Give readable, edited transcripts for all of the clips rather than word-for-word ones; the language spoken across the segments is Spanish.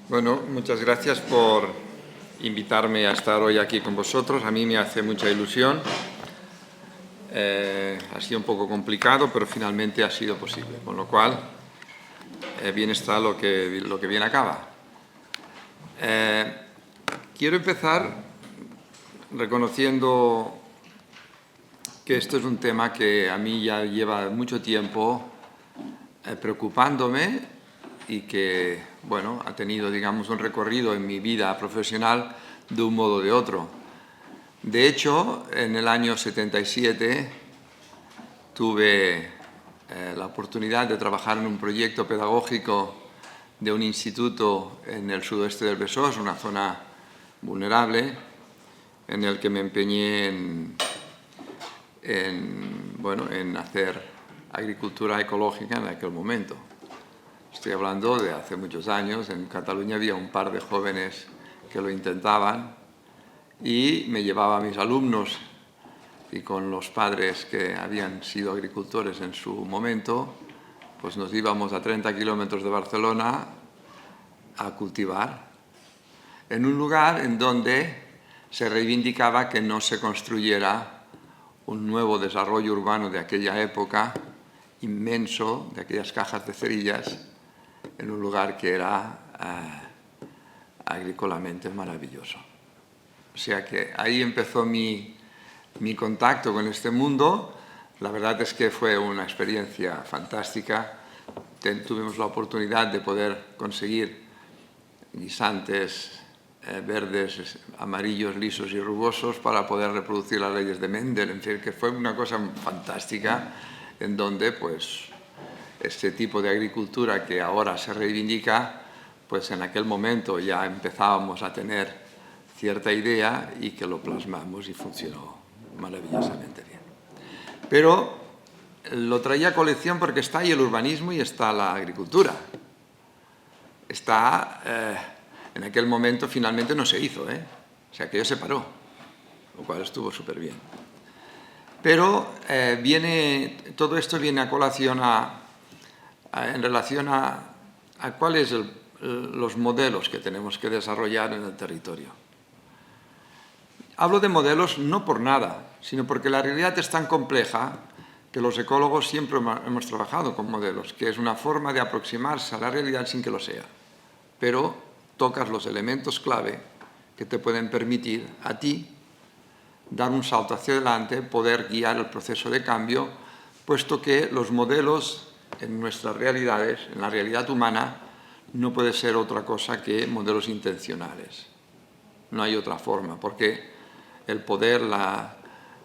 Bueno, muchas gracias por invitarme a estar hoy aquí con vosotros. A mí me hace mucha ilusión. Ha sido un poco complicado, pero finalmente ha sido posible. Con lo cual, bien está lo que bien acaba. Quiero empezar reconociendo que esto es un tema que a mí ya lleva mucho tiempo preocupándome y que, bueno, ha tenido, digamos, un recorrido en mi vida profesional de un modo o de otro. De hecho, en el año 77 tuve la oportunidad de trabajar en un proyecto pedagógico de un instituto en el sudoeste del Besós, una zona vulnerable, en el que me empeñé en hacer agricultura ecológica en aquel momento. Estoy hablando de hace muchos años. En Cataluña había un par de jóvenes que lo intentaban y me llevaba a mis alumnos y con los padres que habían sido agricultores en su momento, pues nos íbamos a 30 kilómetros de Barcelona a cultivar en un lugar en donde se reivindicaba que no se construyera un nuevo desarrollo urbano de aquella época, inmenso, de aquellas cajas de cerillas, en un lugar que era agrícolamente maravilloso. O sea que ahí empezó mi contacto con este mundo. La verdad es que fue una experiencia fantástica. Tuvimos la oportunidad de poder conseguir guisantes verdes, amarillos, lisos y rugosos para poder reproducir las leyes de Mendel. En fin, que fue una cosa fantástica en donde, pues, este tipo de agricultura que ahora se reivindica, pues en aquel momento ya empezábamos a tener cierta idea y que lo plasmamos y funcionó maravillosamente bien. Pero lo traía a colección porque está ahí el urbanismo y está la agricultura. En aquel momento finalmente no se hizo, o sea, aquello se paró, lo cual estuvo súper bien. Pero todo esto viene a colación en relación a cuáles son los modelos que tenemos que desarrollar en el territorio. Hablo de modelos no por nada, sino porque la realidad es tan compleja que los ecólogos siempre hemos trabajado con modelos, que es una forma de aproximarse a la realidad sin que lo sea. Pero tocas los elementos clave que te pueden permitir a ti dar un salto hacia adelante, poder guiar el proceso de cambio, puesto que los modelos en nuestras realidades, en la realidad humana, no puede ser otra cosa que modelos intencionales. No hay otra forma, porque el poder,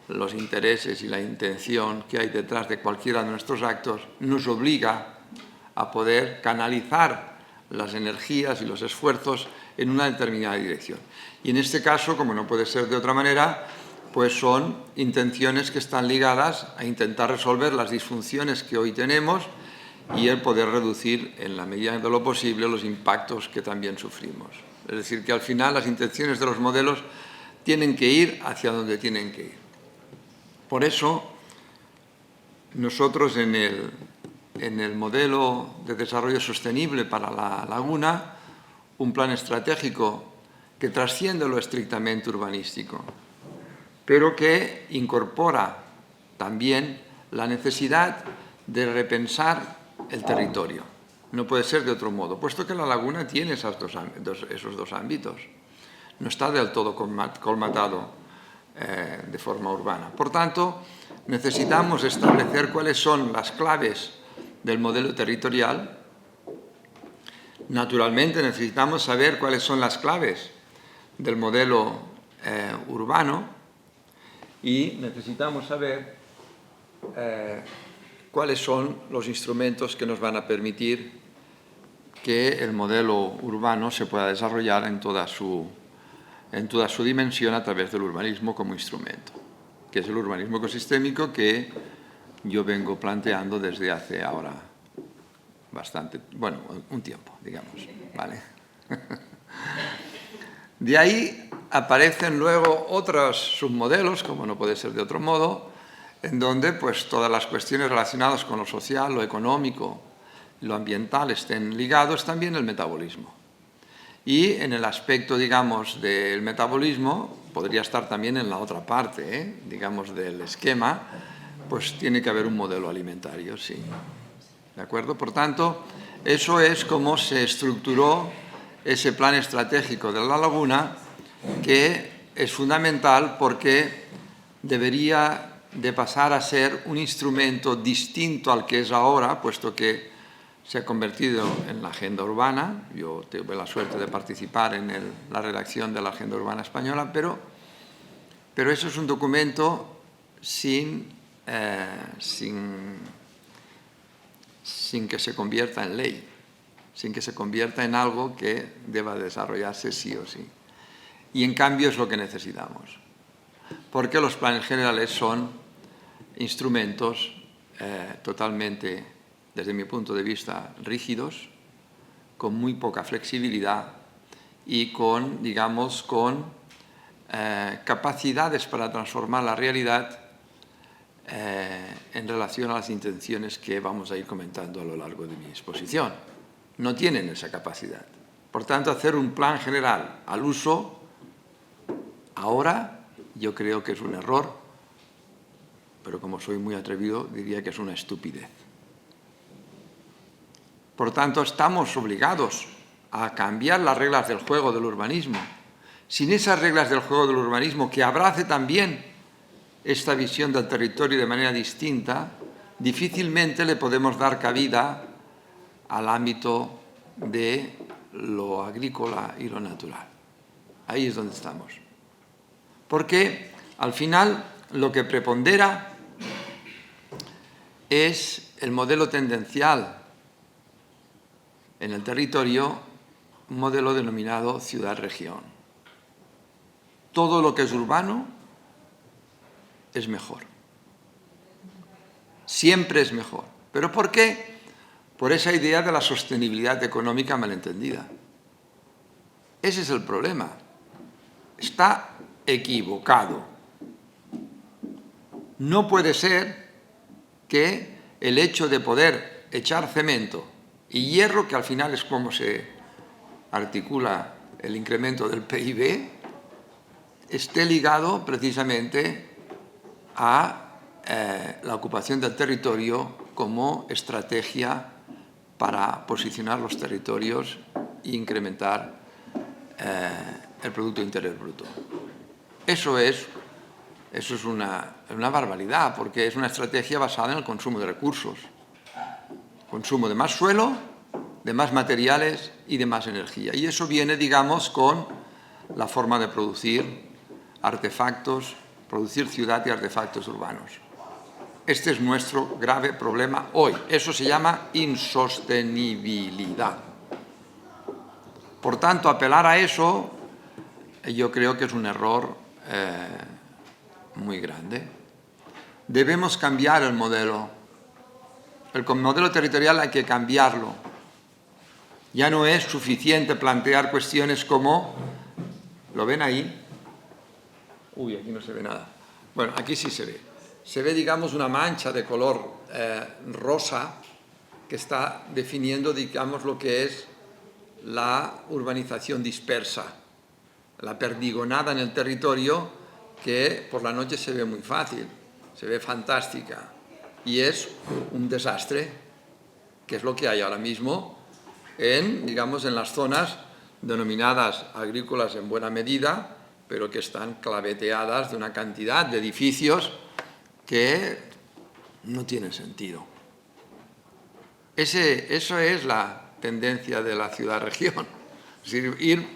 los intereses y la intención que hay detrás de cualquiera de nuestros actos nos obliga a poder canalizar las energías y los esfuerzos en una determinada dirección. Y en este caso, como no puede ser de otra manera, pues son intenciones que están ligadas a intentar resolver las disfunciones que hoy tenemos y el poder reducir, en la medida de lo posible, los impactos que también sufrimos. Es decir, que al final las intenciones de los modelos tienen que ir hacia donde tienen que ir. Por eso, nosotros en el modelo de desarrollo sostenible para la laguna, un plan estratégico que trasciende lo estrictamente urbanístico, pero que incorpora también la necesidad de repensar el territorio. No puede ser de otro modo, puesto que la laguna tiene esos dos ámbitos. No está del todo colmatado de forma urbana. Por tanto, necesitamos establecer cuáles son las claves del modelo territorial. Naturalmente, necesitamos saber cuáles son las claves del modelo urbano y necesitamos saber cuáles son los instrumentos que nos van a permitir que el modelo urbano se pueda desarrollar en toda su dimensión a través del urbanismo como instrumento, que es el urbanismo ecosistémico que yo vengo planteando desde hace ahora un tiempo, digamos, ¿vale? De ahí aparecen luego otros submodelos, como no puede ser de otro modo, en donde pues todas las cuestiones relacionadas con lo social, lo económico, lo ambiental estén ligados también al metabolismo. Y en el aspecto, digamos, del metabolismo, podría estar también en la otra parte, digamos, del esquema, pues tiene que haber un modelo alimentario, sí. ¿De acuerdo? Por tanto, eso es como se estructuró ese plan estratégico de la laguna, que es fundamental porque debería de pasar a ser un instrumento distinto al que es ahora, puesto que se ha convertido en la agenda urbana. Yo tuve la suerte de participar en la redacción de la agenda urbana española, pero eso es un documento sin que se convierta en ley, sin que se convierta en algo que deba desarrollarse sí o sí. Y en cambio es lo que necesitamos, porque los planes generales son instrumentos totalmente, desde mi punto de vista, rígidos, con muy poca flexibilidad y con, digamos, con capacidades para transformar la realidad en relación a las intenciones que vamos a ir comentando a lo largo de mi exposición. No tienen esa capacidad. Por tanto, hacer un plan general al uso ahora yo creo que es un error, pero como soy muy atrevido diría que es una estupidez. Por tanto, estamos obligados a cambiar las reglas del juego del urbanismo. Sin esas reglas del juego del urbanismo, que abrace también esta visión del territorio de manera distinta, difícilmente le podemos dar cabida al ámbito de lo agrícola y lo natural. Ahí es donde estamos. Porque, al final, lo que prepondera es el modelo tendencial en el territorio, un modelo denominado ciudad-región. Todo lo que es urbano es mejor. Siempre es mejor. ¿Pero por qué? Por esa idea de la sostenibilidad económica malentendida. Ese es el problema. Está equivocado. No puede ser que el hecho de poder echar cemento y hierro, que al final es como se articula el incremento del PIB, esté ligado precisamente a la ocupación del territorio como estrategia para posicionar los territorios e incrementar el Producto Interior Bruto. Eso es una barbaridad, porque es una estrategia basada en el consumo de recursos. Consumo de más suelo, de más materiales y de más energía. Y eso viene, digamos, con la forma de producir artefactos, producir ciudad y artefactos urbanos. Este es nuestro grave problema hoy. Eso se llama insostenibilidad. Por tanto, apelar a eso, yo creo que es un error muy grande. Debemos cambiar el modelo. El modelo territorial hay que cambiarlo. Ya no es suficiente plantear cuestiones como, ¿lo ven ahí? Uy, aquí no se ve nada. Bueno, aquí sí se ve. Se ve, digamos, una mancha de color rosa que está definiendo, digamos, lo que es la urbanización dispersa, la perdigonada en el territorio, que por la noche se ve muy fácil, se ve fantástica, y es un desastre, que es lo que hay ahora mismo digamos, en las zonas denominadas agrícolas en buena medida, pero que están claveteadas de una cantidad de edificios que no tienen sentido. Eso es la tendencia de la ciudad-región. Es decir, ir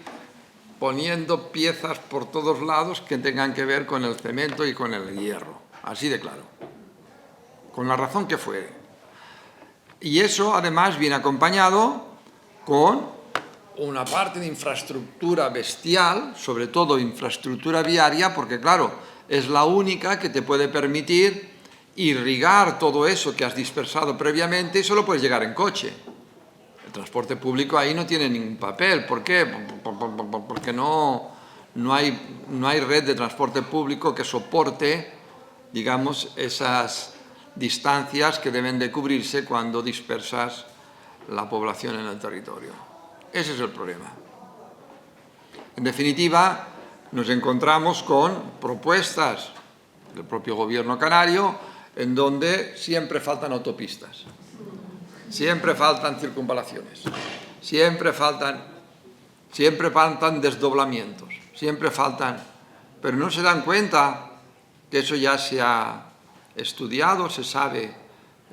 poniendo piezas por todos lados que tengan que ver con el cemento y con el hierro. Así de claro. Con la razón que fuere. Y eso, además, viene acompañado con una parte de infraestructura bestial, sobre todo infraestructura viaria, porque, claro, es la única que te puede permitir irrigar todo eso que has dispersado previamente y solo puedes llegar en coche. El transporte público ahí no tiene ningún papel. ¿Por qué? Porque no hay red de transporte público que soporte, digamos, esas distancias que deben de cubrirse cuando dispersas la población en el territorio. Ese es el problema. En definitiva, nos encontramos con propuestas del propio gobierno canario en donde siempre faltan autopistas, siempre faltan circunvalaciones, siempre faltan desdoblamientos, siempre faltan, pero no se dan cuenta que eso ya se ha estudiado, se sabe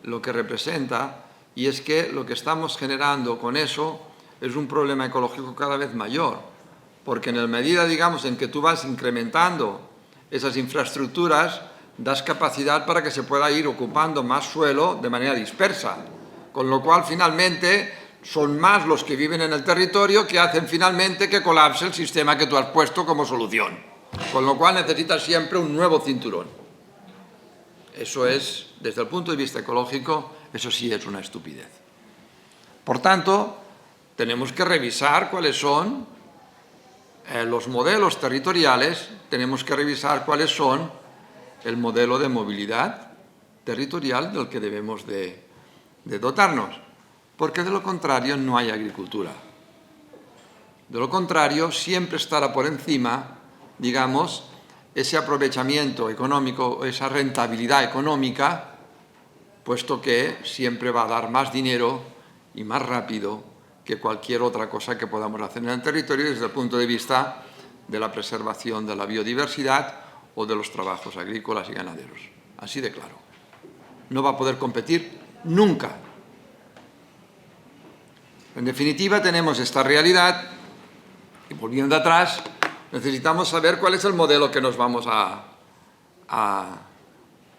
lo que representa, y es que lo que estamos generando con eso es un problema ecológico cada vez mayor, porque en la medida, digamos, en que tú vas incrementando esas infraestructuras, das capacidad para que se pueda ir ocupando más suelo de manera dispersa, con lo cual finalmente son más los que viven en el territorio que hacen finalmente que colapse el sistema que tú has puesto como solución, con lo cual necesitas siempre un nuevo cinturón. Eso es, desde el punto de vista ecológico, eso sí es una estupidez. Por tanto, tenemos que revisar cuáles son los modelos territoriales, tenemos que revisar cuáles son el modelo de movilidad territorial del que debemos de dotarnos, porque de lo contrario no hay agricultura. De lo contrario, siempre estará por encima, digamos, ese aprovechamiento económico, esa rentabilidad económica, puesto que siempre va a dar más dinero y más rápido que cualquier otra cosa que podamos hacer en el territorio desde el punto de vista de la preservación de la biodiversidad o de los trabajos agrícolas y ganaderos. Así de claro. No va a poder competir nunca. En definitiva, tenemos esta realidad y, volviendo atrás, necesitamos saber cuál es el modelo que nos vamos a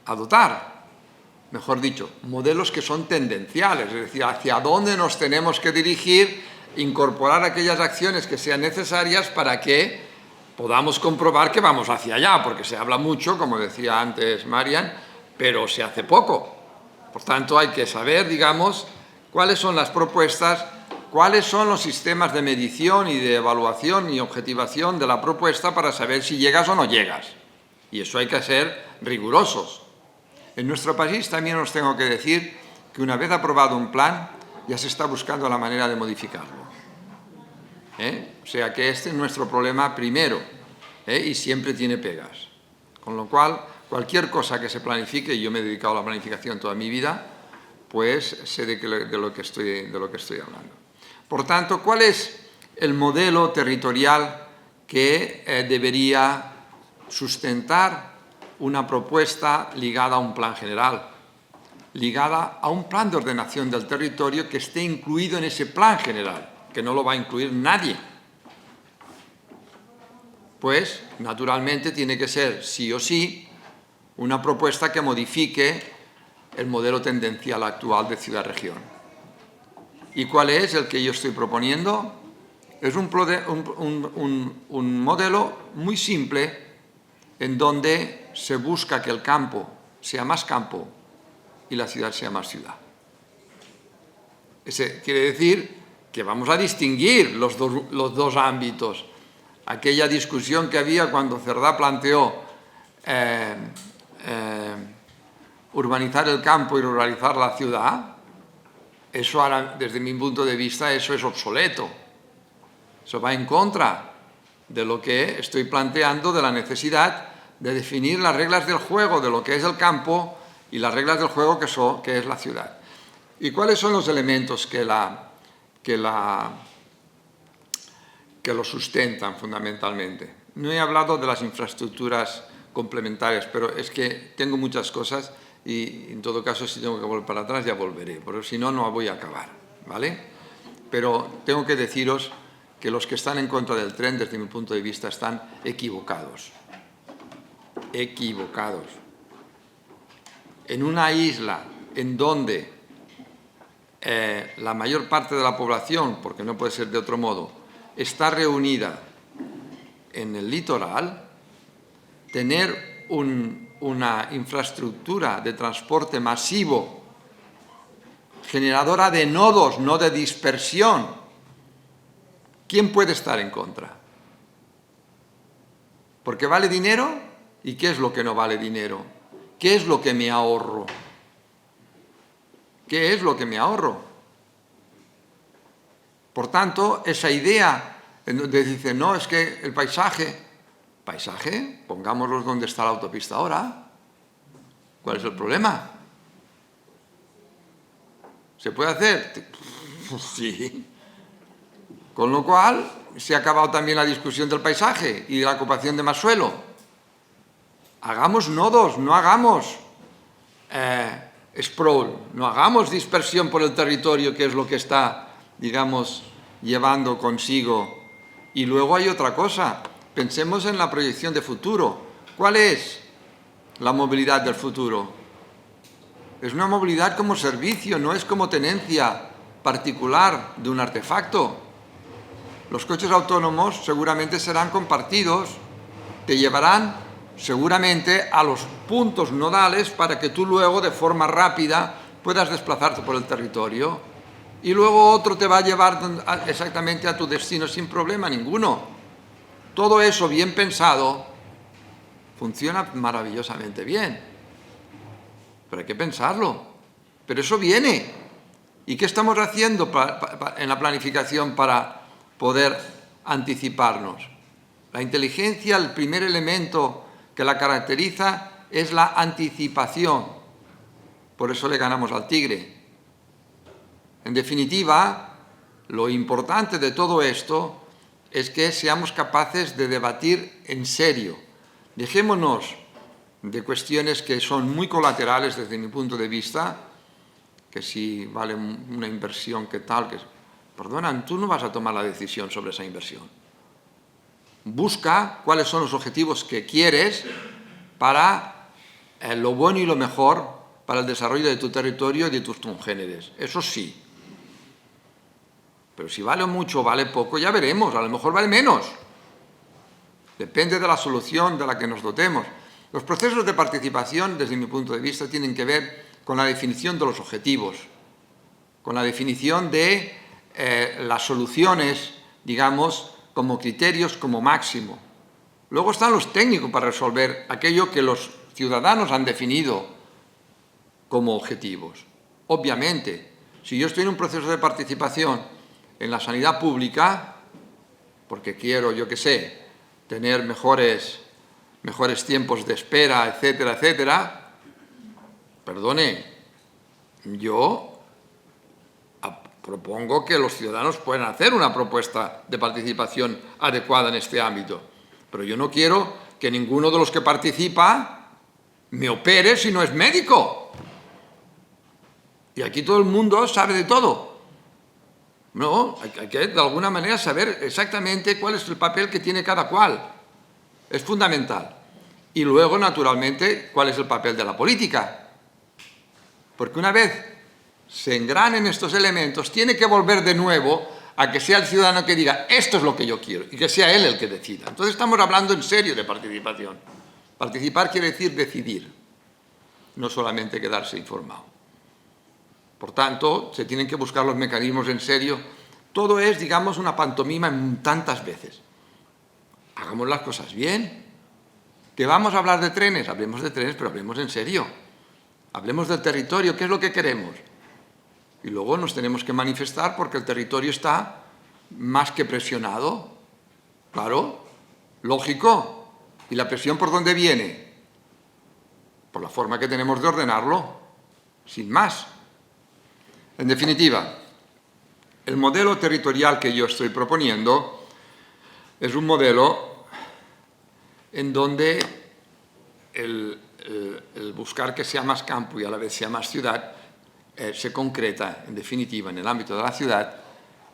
dotar. Mejor dicho, modelos que son tendenciales, es decir, hacia dónde nos tenemos que dirigir, incorporar aquellas acciones que sean necesarias para que podamos comprobar que vamos hacia allá, porque se habla mucho, como decía antes Marian, pero se hace poco. Por tanto, hay que saber, digamos, cuáles son las propuestas, cuáles son los sistemas de medición y de evaluación y objetivación de la propuesta para saber si llegas o no llegas. Y eso hay que ser rigurosos. En nuestro país también os tengo que decir que una vez aprobado un plan, ya se está buscando la manera de modificarlo. O sea que este es nuestro problema primero, y siempre tiene pegas. Con lo cual, cualquier cosa que se planifique, y yo me he dedicado a la planificación toda mi vida, pues sé de lo que estoy hablando. Por tanto, ¿cuál es el modelo territorial que debería sustentar una propuesta ligada a un plan general, ligada a un plan de ordenación del territorio que esté incluido en ese plan general, que no lo va a incluir nadie? Pues, naturalmente, tiene que ser, sí o sí, una propuesta que modifique el modelo tendencial actual de ciudad-región. ¿Y cuál es el que yo estoy proponiendo? Es un modelo muy simple en donde se busca que el campo sea más campo y la ciudad sea más ciudad. Ese quiere decir que vamos a distinguir los dos ámbitos. Aquella discusión que había cuando Cerdá planteó urbanizar el campo y ruralizar la ciudad, eso ahora, desde mi punto de vista, eso es obsoleto. Eso va en contra de lo que estoy planteando, de la necesidad de definir las reglas del juego de lo que es el campo y las reglas del juego que es la ciudad. ¿Y cuáles son los elementos que lo sustentan fundamentalmente? No he hablado de las infraestructuras complementarias, pero es que tengo muchas cosas y, en todo caso, si tengo que volver para atrás ya volveré, pero si no, no voy a acabar, ¿vale? Pero tengo que deciros que los que están en contra del tren, desde mi punto de vista, están equivocados. Equivocados. En una isla en donde la mayor parte de la población, porque no puede ser de otro modo, está reunida en el litoral, tener una infraestructura de transporte masivo, generadora de nodos, no de dispersión, ¿quién puede estar en contra? ¿Porque vale dinero? ¿Y qué es lo que no vale dinero? ¿Qué es lo que me ahorro? ¿Qué es lo que me ahorro? Por tanto, esa idea en donde dicen, no, es que el paisaje, pongámoslos donde está la autopista ahora. ¿Cuál es el problema? ¿Se puede hacer? Sí. Con lo cual, se ha acabado también la discusión del paisaje y de la ocupación de más suelo. Hagamos nodos, no hagamos sprawl, no hagamos dispersión por el territorio, que es lo que está, digamos, llevando consigo. Y luego hay otra cosa, pensemos en la proyección de futuro. ¿Cuál es la movilidad del futuro? Es una movilidad como servicio, no es como tenencia particular de un artefacto. Los coches autónomos seguramente serán compartidos, te llevarán seguramente a los puntos nodales para que tú luego de forma rápida puedas desplazarte por el territorio y luego otro te va a llevar exactamente a tu destino sin problema ninguno. Todo eso bien pensado funciona maravillosamente bien, pero hay que pensarlo. Pero eso viene. ¿Y qué estamos haciendo en la planificación para poder anticiparnos? La inteligencia, el primer elemento que la caracteriza es la anticipación. Por eso le ganamos al tigre. En definitiva, lo importante de todo esto es que seamos capaces de debatir en serio. Dejémonos de cuestiones que son muy colaterales desde mi punto de vista, que si vale una inversión, que tal, que... Perdona, tú no vas a tomar la decisión sobre esa inversión. Busca cuáles son los objetivos que quieres para lo bueno y lo mejor para el desarrollo de tu territorio y de tus congéneres. Eso sí. Pero si vale mucho o vale poco, ya veremos. A lo mejor vale menos. Depende de la solución de la que nos dotemos. Los procesos de participación, desde mi punto de vista, tienen que ver con la definición de los objetivos, con la definición de las soluciones, digamos, como criterios, como máximo. Luego están los técnicos para resolver aquello que los ciudadanos han definido como objetivos. Obviamente, si yo estoy en un proceso de participación en la sanidad pública, porque quiero, yo qué sé, tener mejores tiempos de espera, etcétera, etcétera, perdone, yo propongo que los ciudadanos puedan hacer una propuesta de participación adecuada en este ámbito. Pero yo no quiero que ninguno de los que participa me opere si no es médico. Y aquí todo el mundo sabe de todo. No, hay que de alguna manera saber exactamente cuál es el papel que tiene cada cual. Es fundamental. Y luego, naturalmente, cuál es el papel de la política. Porque una vez se engranen estos elementos, tiene que volver de nuevo a que sea el ciudadano que diga esto es lo que yo quiero y que sea él el que decida. Entonces estamos hablando en serio de participación. Participar quiere decir decidir, no solamente quedarse informado. Por tanto, se tienen que buscar los mecanismos en serio. Todo es, digamos, una pantomima en tantas veces. Hagamos las cosas bien. ¿Que vamos a hablar de trenes? Hablemos de trenes, pero hablemos en serio. Hablemos del territorio, ¿qué es lo que queremos? Y luego nos tenemos que manifestar porque el territorio está más que presionado. Claro, lógico. ¿Y la presión por dónde viene? Por la forma que tenemos de ordenarlo, sin más. En definitiva, el modelo territorial que yo estoy proponiendo es un modelo en donde el buscar que sea más campo y a la vez sea más ciudad se concreta, en definitiva, en el ámbito de la ciudad,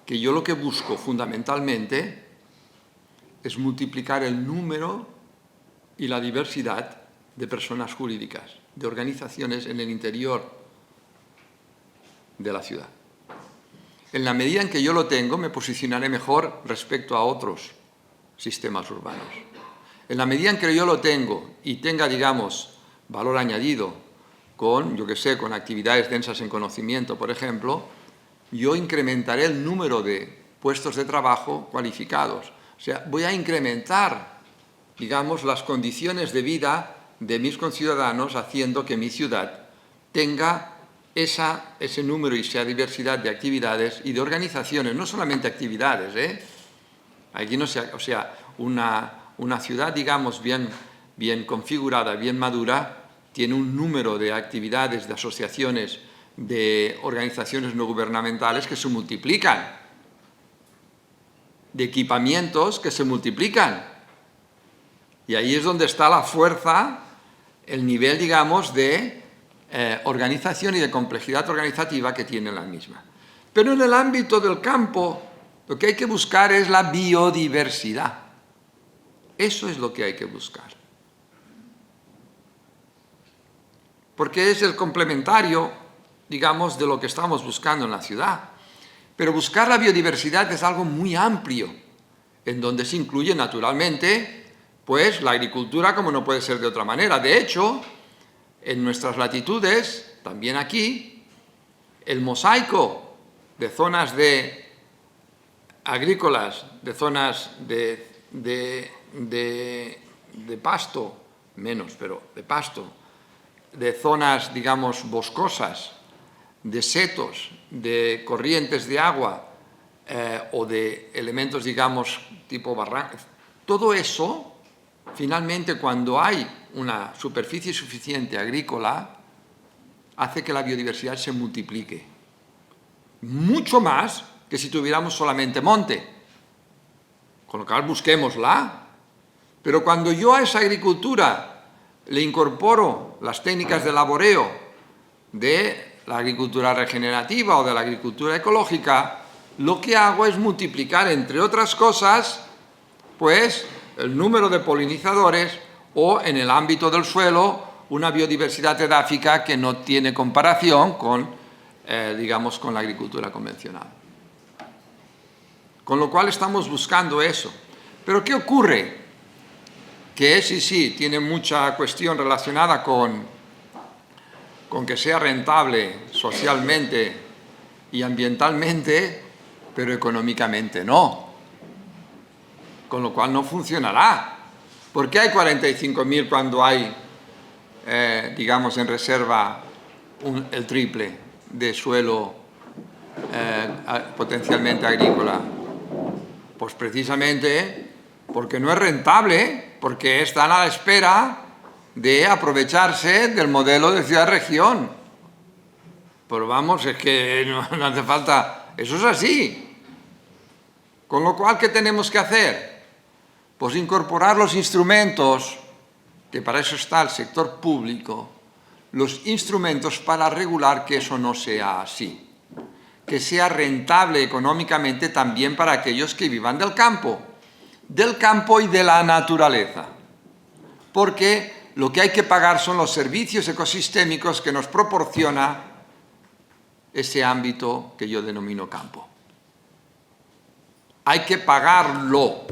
que yo lo que busco fundamentalmente es multiplicar el número y la diversidad de personas jurídicas, de organizaciones en el interior de la ciudad. En la medida en que yo lo tengo, me posicionaré mejor respecto a otros sistemas urbanos. En la medida en que yo lo tengo y tenga, digamos, valor añadido con, yo qué sé, con actividades densas en conocimiento, por ejemplo, yo incrementaré el número de puestos de trabajo cualificados. O sea, voy a incrementar, digamos, las condiciones de vida de mis conciudadanos, haciendo que mi ciudad tenga ese número y esa diversidad de actividades y de organizaciones, no solamente actividades, Aquí no o sea, una ciudad, digamos, bien configurada, bien madura, tiene un número de actividades, de asociaciones, de organizaciones no gubernamentales que se multiplican, de equipamientos que se multiplican. Y ahí es donde está la fuerza, el nivel, digamos, de organización y de complejidad organizativa que tiene la misma. Pero en el ámbito del campo, lo que hay que buscar es la biodiversidad. Eso es lo que hay que buscar. Porque es el complementario, digamos, de lo que estamos buscando en la ciudad. Pero buscar la biodiversidad es algo muy amplio, en donde se incluye naturalmente, pues, la agricultura como no puede ser de otra manera. De hecho, en nuestras latitudes, también aquí, el mosaico de zonas agrícolas, de zonas de pasto, menos, pero de pasto, de zonas, digamos, boscosas, de setos, de corrientes de agua o de elementos, digamos, tipo barrancos. Todo eso, finalmente, cuando hay una superficie suficiente agrícola, hace que la biodiversidad se multiplique. Mucho más que si tuviéramos solamente monte. Con lo cual, busquémosla. Pero cuando yo a esa agricultura le incorporo las técnicas de laboreo de la agricultura regenerativa o de la agricultura ecológica, lo que hago es multiplicar, entre otras cosas, pues el número de polinizadores o, en el ámbito del suelo, una biodiversidad edáfica que no tiene comparación con, digamos, con la agricultura convencional. Con lo cual estamos buscando eso. Pero ¿qué ocurre? Que sí, tiene mucha cuestión relacionada con que sea rentable socialmente y ambientalmente, pero económicamente no. Con lo cual no funcionará. ¿Por qué hay 45.000 cuando hay, digamos, en reserva el triple de suelo potencialmente agrícola? Pues precisamente porque no es rentable, porque están a la espera de aprovecharse del modelo de ciudad-región. Pero vamos, es que no hace falta... Eso es así. Con lo cual, ¿qué tenemos que hacer? Pues incorporar los instrumentos, que para eso está el sector público, los instrumentos para regular que eso no sea así. Que sea rentable económicamente también para aquellos que vivan del campo y de la naturaleza. Porque lo que hay que pagar son los servicios ecosistémicos que nos proporciona ese ámbito que yo denomino campo. Hay que pagarlo.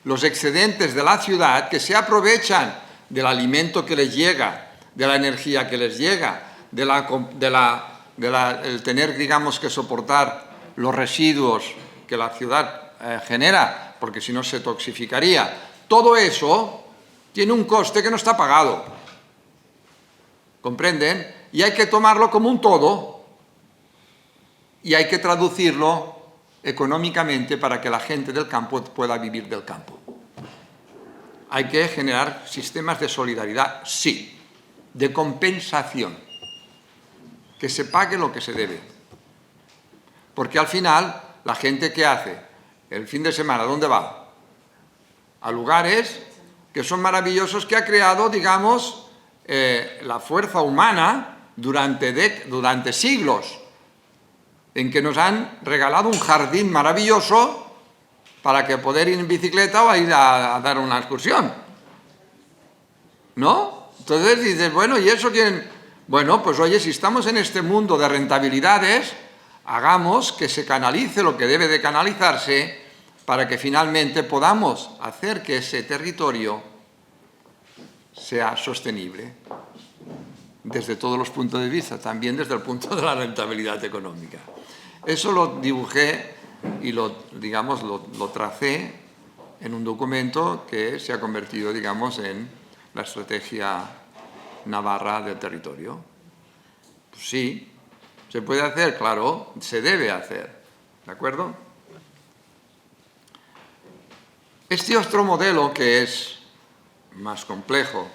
Los excedentes de la ciudad que se aprovechan del alimento que les llega, de la energía que les llega, el tener, digamos, que soportar los residuos que la ciudad genera, porque si no se toxificaría. Todo eso tiene un coste que no está pagado. ¿Comprenden? Y hay que tomarlo como un todo y hay que traducirlo económicamente para que la gente del campo pueda vivir del campo. Hay que generar sistemas de solidaridad, sí, de compensación, que se pague lo que se debe. Porque al final, la gente ¿qué hace? El fin de semana, ¿dónde va? A lugares que son maravillosos, que ha creado, digamos, la fuerza humana durante siglos, en que nos han regalado un jardín maravilloso para que poder ir en bicicleta o a ir a dar una excursión. ¿No? Entonces dices, bueno, ¿y eso quién? Bueno, pues oye, si estamos en este mundo de rentabilidades, hagamos que se canalice lo que debe de canalizarse para que finalmente podamos hacer que ese territorio sea sostenible desde todos los puntos de vista, también desde el punto de la rentabilidad económica. Eso lo dibujé y lo tracé en un documento que se ha convertido, digamos, en la estrategia navarra del territorio. Pues sí, se puede hacer, claro, se debe hacer, ¿de acuerdo? Este otro modelo, que es más complejo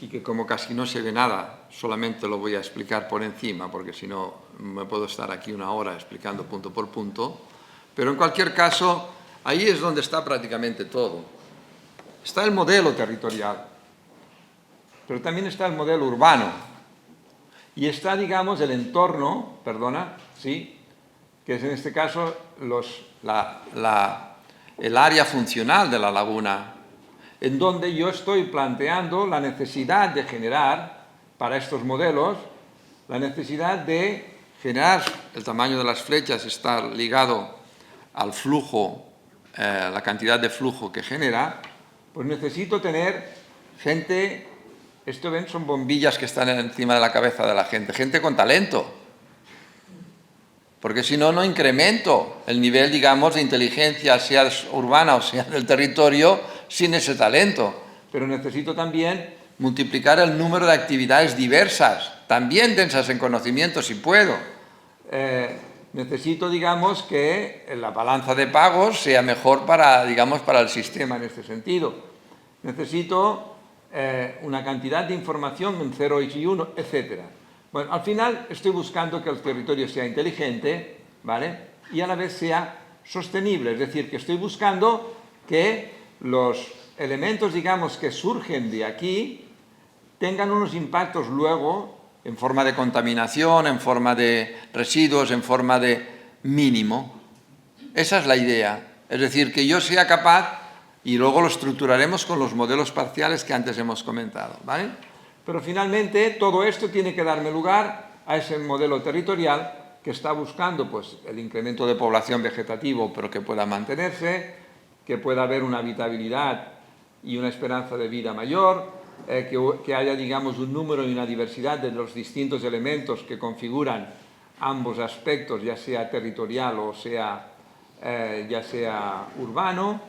y que como casi no se ve nada, solamente lo voy a explicar por encima, porque si no me puedo estar aquí una hora explicando punto por punto, pero en cualquier caso, ahí es donde está prácticamente todo. Está el modelo territorial, pero también está el modelo urbano, y está, digamos, el entorno, ¿sí?, que es en este caso el área funcional de la laguna, en donde yo estoy planteando la necesidad de generar, para estos modelos, la necesidad de generar, el tamaño de las flechas está ligado al flujo, la cantidad de flujo que genera, pues necesito tener gente, esto ven, son bombillas que están encima de la cabeza de la gente, gente con talento, porque si no, no incremento el nivel, digamos, de inteligencia, sea urbana o sea del territorio, sin ese talento. Pero necesito también multiplicar el número de actividades diversas, también densas en conocimiento, si puedo. Necesito, digamos, que la balanza de pagos sea mejor para, digamos, para el sistema en este sentido. Necesito una cantidad de información en 0 y 1, etc. Bueno, al final estoy buscando que el territorio sea inteligente, ¿vale?, y a la vez sea sostenible, es decir, que estoy buscando que los elementos, digamos, que surgen de aquí tengan unos impactos luego en forma de contaminación, en forma de residuos, en forma de mínimo. Esa es la idea. Es decir, que yo sea capaz, y luego lo estructuraremos con los modelos parciales que antes hemos comentado, ¿vale? Pero finalmente todo esto tiene que darme lugar a ese modelo territorial que está buscando, pues, el incremento de población vegetativo, pero que pueda mantenerse, que pueda haber una habitabilidad y una esperanza de vida mayor, que haya, digamos, un número y una diversidad de los distintos elementos que configuran ambos aspectos, ya sea territorial o sea, ya sea urbano,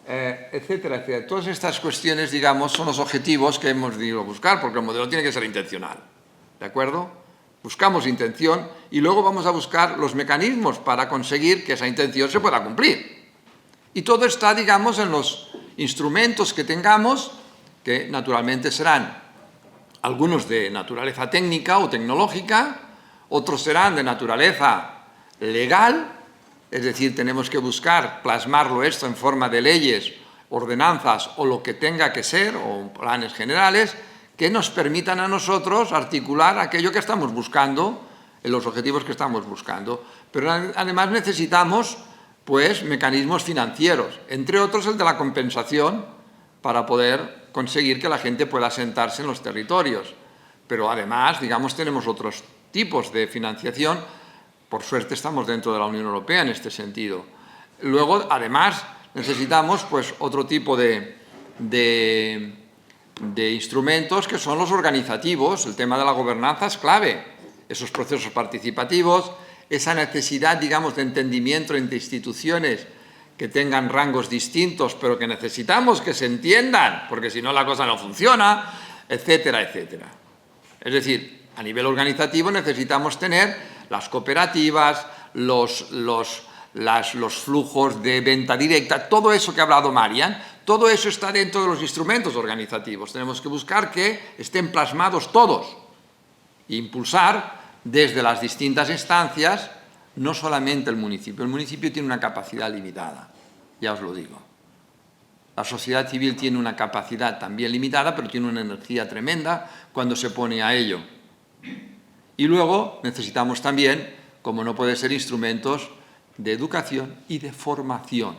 etcétera, etcétera. Todas estas cuestiones, digamos, son los objetivos que hemos ido a buscar, porque el modelo tiene que ser intencional, ¿de acuerdo? Buscamos intención y luego vamos a buscar los mecanismos para conseguir que esa intención se pueda cumplir. Y todo está, digamos, en los instrumentos que tengamos, que naturalmente serán algunos de naturaleza técnica o tecnológica, otros serán de naturaleza legal, es decir, tenemos que buscar plasmarlo esto en forma de leyes, ordenanzas o lo que tenga que ser, o planes generales, que nos permitan a nosotros articular aquello que estamos buscando, los objetivos que estamos buscando. Pero además necesitamos, pues, mecanismos financieros, entre otros el de la compensación, para poder conseguir que la gente pueda asentarse en los territorios. Pero además, digamos, tenemos otros tipos de financiación. Por suerte estamos dentro de la Unión Europea en este sentido. Luego, además, necesitamos, pues, otro tipo de instrumentos que son los organizativos. El tema de la gobernanza es clave. Esos procesos participativos, esa necesidad, digamos, de entendimiento entre instituciones que tengan rangos distintos, pero que necesitamos que se entiendan, porque si no la cosa no funciona, etcétera, etcétera. Es decir, a nivel organizativo necesitamos tener las cooperativas, los flujos de venta directa, todo eso que ha hablado Marian, todo eso está dentro de los instrumentos organizativos. Tenemos que buscar que estén plasmados todos e impulsar desde las distintas instancias, no solamente el municipio. El municipio tiene una capacidad limitada, ya os lo digo. La sociedad civil tiene una capacidad también limitada, pero tiene una energía tremenda cuando se pone a ello. Y luego necesitamos también, como no puede ser, instrumentos de educación y de formación,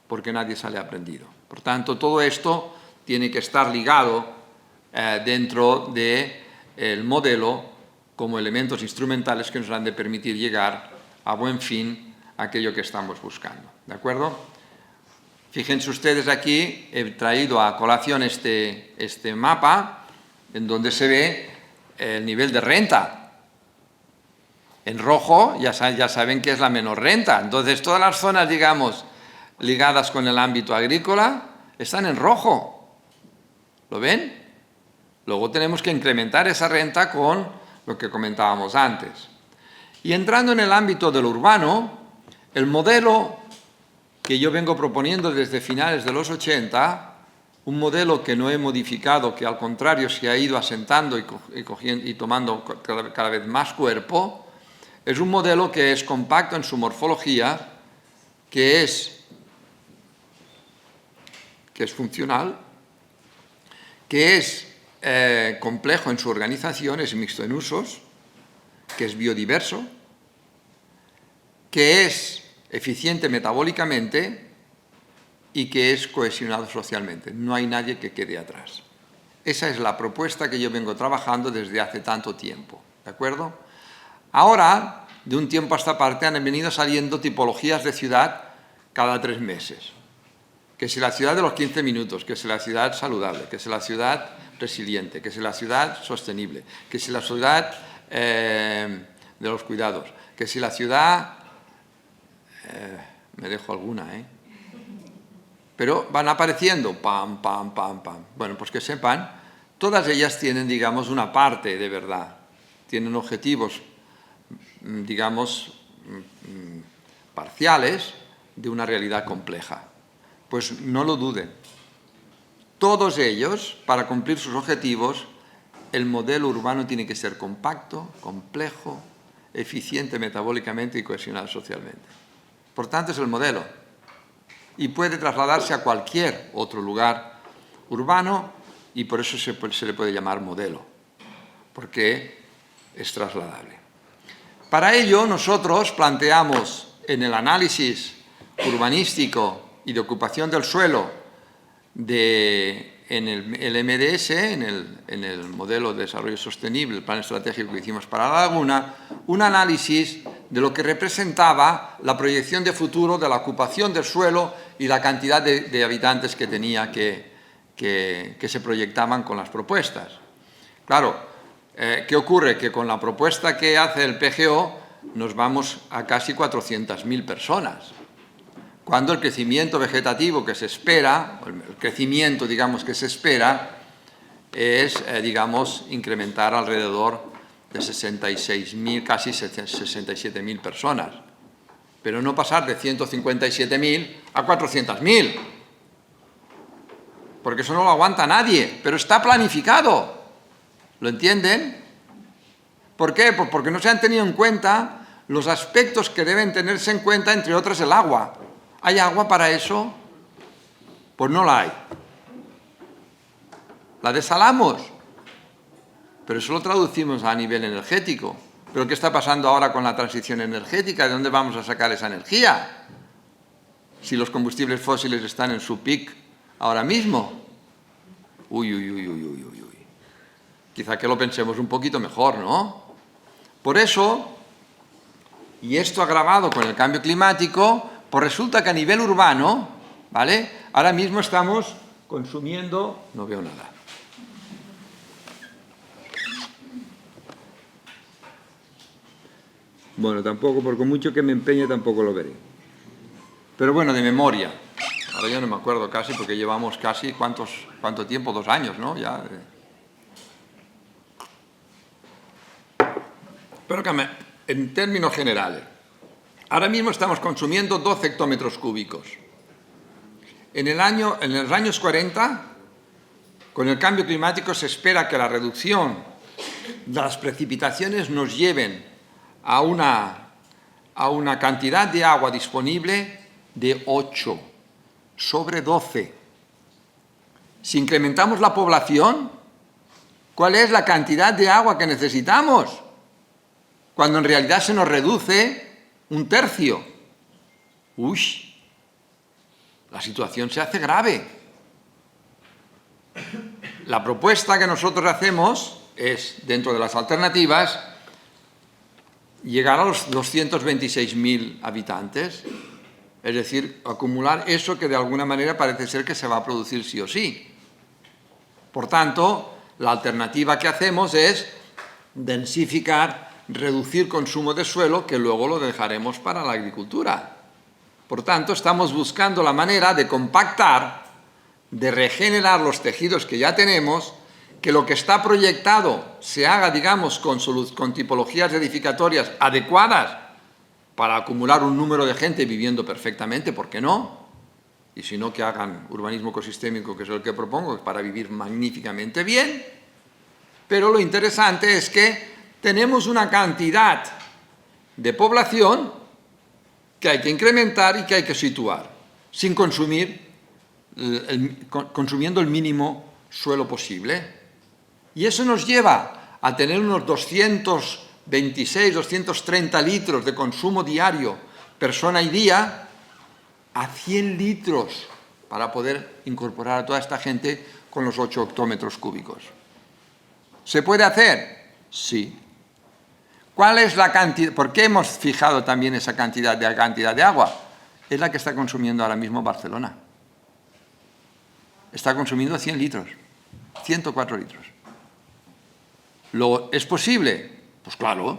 porque nadie sale aprendido. Por tanto, todo esto tiene que estar ligado dentro del modelo como elementos instrumentales que nos han de permitir llegar a buen fin aquello que estamos buscando. ¿De acuerdo? Fíjense ustedes aquí, he traído a colación este mapa en donde se ve el nivel de renta. En rojo ya saben que es la menor renta. Entonces, todas las zonas, digamos, ligadas con el ámbito agrícola están en rojo. ¿Lo ven? Luego tenemos que incrementar esa renta con lo que comentábamos antes. Y entrando en el ámbito de lo urbano, el modelo que yo vengo proponiendo desde finales de los 80, un modelo que no he modificado, que al contrario se ha ido asentando y tomando cada vez más cuerpo. Es un modelo que es compacto en su morfología, que es funcional, que es complejo en su organización, es mixto en usos, que es biodiverso, que es eficiente metabólicamente y que es cohesionado socialmente. No hay nadie que quede atrás. Esa es la propuesta que yo vengo trabajando desde hace tanto tiempo, ¿de acuerdo? Ahora, de un tiempo a esta parte, han venido saliendo tipologías de ciudad cada 3 meses. Que si la ciudad de los 15 minutos, que si la ciudad saludable, que si la ciudad resiliente, que si la ciudad sostenible, que si la ciudad de los cuidados, que si la ciudad... me dejo alguna, Pero van apareciendo, pam, pam, pam, pam. Bueno, pues que sepan, todas ellas tienen, digamos, una parte de verdad. Tienen objetivos, digamos, parciales de una realidad compleja. Pues no lo duden. Todos ellos, para cumplir sus objetivos, el modelo urbano tiene que ser compacto, complejo, eficiente metabólicamente y cohesionado socialmente. Por tanto, es el modelo. Y puede trasladarse a cualquier otro lugar urbano y por eso se le puede llamar modelo, porque es trasladable. Para ello, nosotros planteamos en el análisis urbanístico y de ocupación del suelo en el MDS, en el modelo de desarrollo sostenible, el plan estratégico que hicimos para la laguna, un análisis de lo que representaba la proyección de futuro de la ocupación del suelo y la cantidad de habitantes que tenía que se proyectaban con las propuestas. Claro, ¿qué ocurre? Que con la propuesta que hace el PGO nos vamos a casi 400.000 personas, cuando el crecimiento vegetativo que se espera, el crecimiento, digamos, que se espera, es, digamos, incrementar alrededor de 66.000, casi 67.000 personas. Pero no pasar de 157.000 a 400.000. Porque eso no lo aguanta nadie, pero está planificado. ¿Lo entienden? ¿Por qué? Pues porque no se han tenido en cuenta los aspectos que deben tenerse en cuenta, entre otros el agua. ¿Hay agua para eso? Pues no la hay. La desalamos, pero eso lo traducimos a nivel energético. ¿Pero qué está pasando ahora con la transición energética? ¿De dónde vamos a sacar esa energía? Si los combustibles fósiles están en su pic ahora mismo. Uy. Quizá que lo pensemos un poquito mejor, ¿no? Por eso, y esto agravado con el cambio climático, pues resulta que a nivel urbano, ¿vale? Ahora mismo estamos consumiendo... No veo nada. Bueno, tampoco, porque mucho que me empeñe tampoco lo veré. Pero bueno, de memoria. Ahora yo no me acuerdo casi, porque llevamos casi, ¿cuánto tiempo? 2 años, ¿no? Ya. Pero que en términos generales, ahora mismo estamos consumiendo 12 hectómetros cúbicos. En los años 40, con el cambio climático, se espera que la reducción de las precipitaciones nos lleven a una cantidad de agua disponible de 8 sobre 12. Si incrementamos la población, ¿cuál es la cantidad de agua que necesitamos? Cuando en realidad se nos reduce 1/3. Uy, la situación se hace grave. La propuesta que nosotros hacemos es, dentro de las alternativas, llegar a los 226.000 habitantes, es decir, acumular eso que de alguna manera parece ser que se va a producir sí o sí. Por tanto, la alternativa que hacemos es densificar, reducir consumo de suelo, que luego lo dejaremos para la agricultura. Por tanto, estamos buscando la manera de compactar, de regenerar los tejidos que ya tenemos, que lo que está proyectado se haga, digamos, con tipologías edificatorias adecuadas para acumular un número de gente viviendo perfectamente, ¿por qué no? Y si no, que hagan urbanismo ecosistémico, que es el que propongo, para vivir magníficamente bien. Pero lo interesante es que tenemos una cantidad de población que hay que incrementar y que hay que situar, sin consumiendo el mínimo suelo posible. Y eso nos lleva a tener unos 226, 230 litros de consumo diario, persona y día, a 100 litros para poder incorporar a toda esta gente con los 8 hectómetros cúbicos. ¿Se puede hacer? Sí. ¿Cuál es la cantidad? ¿Por qué hemos fijado también esa cantidad de agua? Es la que está consumiendo ahora mismo Barcelona. Está consumiendo 100 litros, 104 litros. ¿Es posible? Pues claro.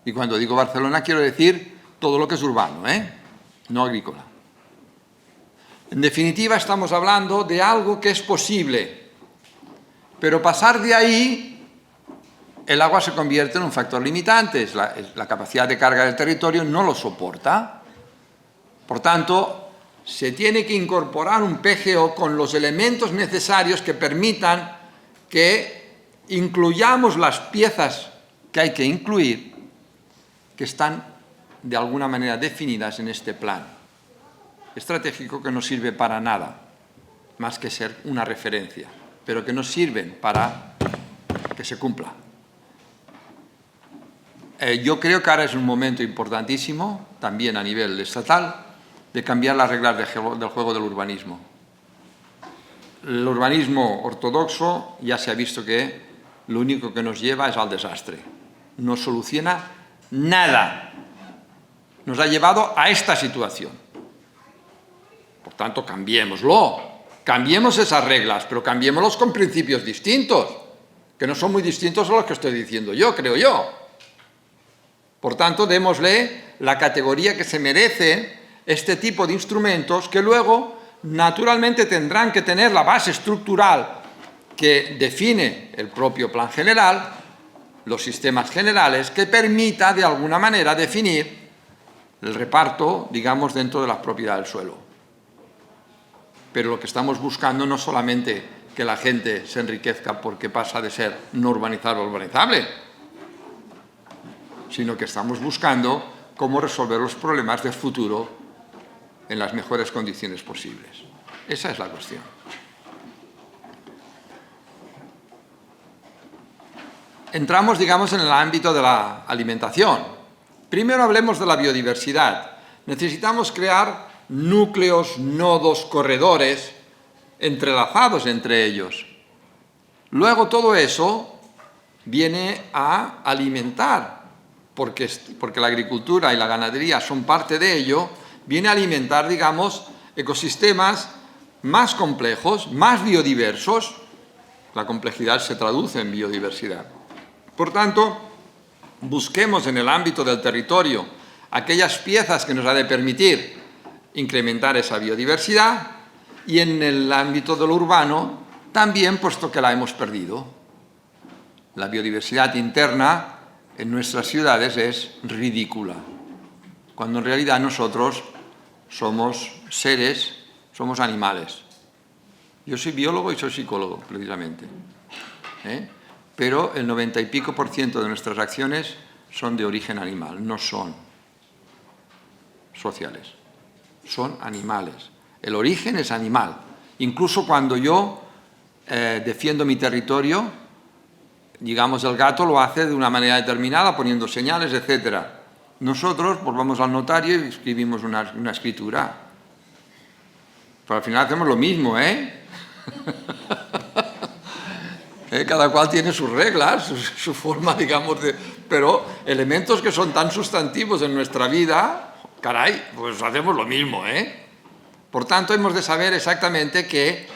Y cuando digo Barcelona quiero decir todo lo que es urbano, no agrícola. En definitiva, estamos hablando de algo que es posible, pero pasar de ahí, el agua se convierte en un factor limitante, la capacidad de carga del territorio no lo soporta. Por tanto, se tiene que incorporar un PGO con los elementos necesarios que permitan que incluyamos las piezas que hay que incluir, que están de alguna manera definidas en este plan estratégico que no sirve para nada, más que ser una referencia, pero que nos sirven para que se cumpla. Yo creo que ahora es un momento importantísimo, también a nivel estatal, de cambiar las reglas del juego del urbanismo. El urbanismo ortodoxo ya se ha visto que lo único que nos lleva es al desastre. No soluciona nada. Nos ha llevado a esta situación. Por tanto, cambiémoslo. Cambiemos esas reglas, pero cambiémoslos con principios distintos, que no son muy distintos a los que estoy diciendo yo, creo yo. Por tanto, démosle la categoría que se merece este tipo de instrumentos que luego, naturalmente, tendrán que tener la base estructural que define el propio plan general, los sistemas generales, que permita, de alguna manera, definir el reparto, digamos, dentro de la propiedad del suelo. Pero lo que estamos buscando no solamente que la gente se enriquezca porque pasa de ser no urbanizable a urbanizable, sino que estamos buscando cómo resolver los problemas de futuro en las mejores condiciones posibles. Esa es la cuestión. Entramos, digamos, en el ámbito de la alimentación. Primero hablemos de la biodiversidad. Necesitamos crear núcleos, nodos, corredores, entrelazados entre ellos. Luego todo eso viene a alimentar, porque la agricultura y la ganadería son parte de ello, viene a alimentar, digamos, ecosistemas más complejos, más biodiversos. La complejidad se traduce en biodiversidad. Por tanto, busquemos en el ámbito del territorio aquellas piezas que nos ha de permitir incrementar esa biodiversidad y en el ámbito de lo urbano también, puesto que la hemos perdido. La biodiversidad interna en nuestras ciudades es ridícula, cuando en realidad nosotros somos seres, somos animales. Yo soy biólogo y soy psicólogo, precisamente. Pero el 90 y pico % de nuestras acciones son de origen animal, no son sociales, son animales. El origen es animal. Incluso cuando yo defiendo mi territorio, digamos, el gato lo hace de una manera determinada, poniendo señales, etc. Nosotros pues vamos al notario y escribimos una escritura. Pero al final hacemos lo mismo, Cada cual tiene sus reglas, su forma, digamos, pero elementos que son tan sustantivos en nuestra vida, caray, pues hacemos lo mismo, Por tanto, hemos de saber exactamente que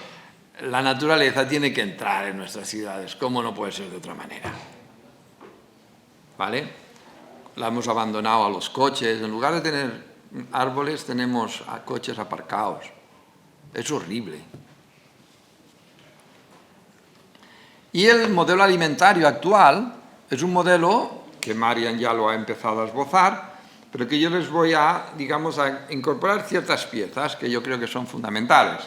la naturaleza tiene que entrar en nuestras ciudades, como no puede ser de otra manera. ¿Vale? La hemos abandonado a los coches. En lugar de tener árboles, tenemos coches aparcados. Es horrible. Y el modelo alimentario actual es un modelo que Marian ya lo ha empezado a esbozar, pero que yo les voy a, digamos, a incorporar ciertas piezas que yo creo que son fundamentales.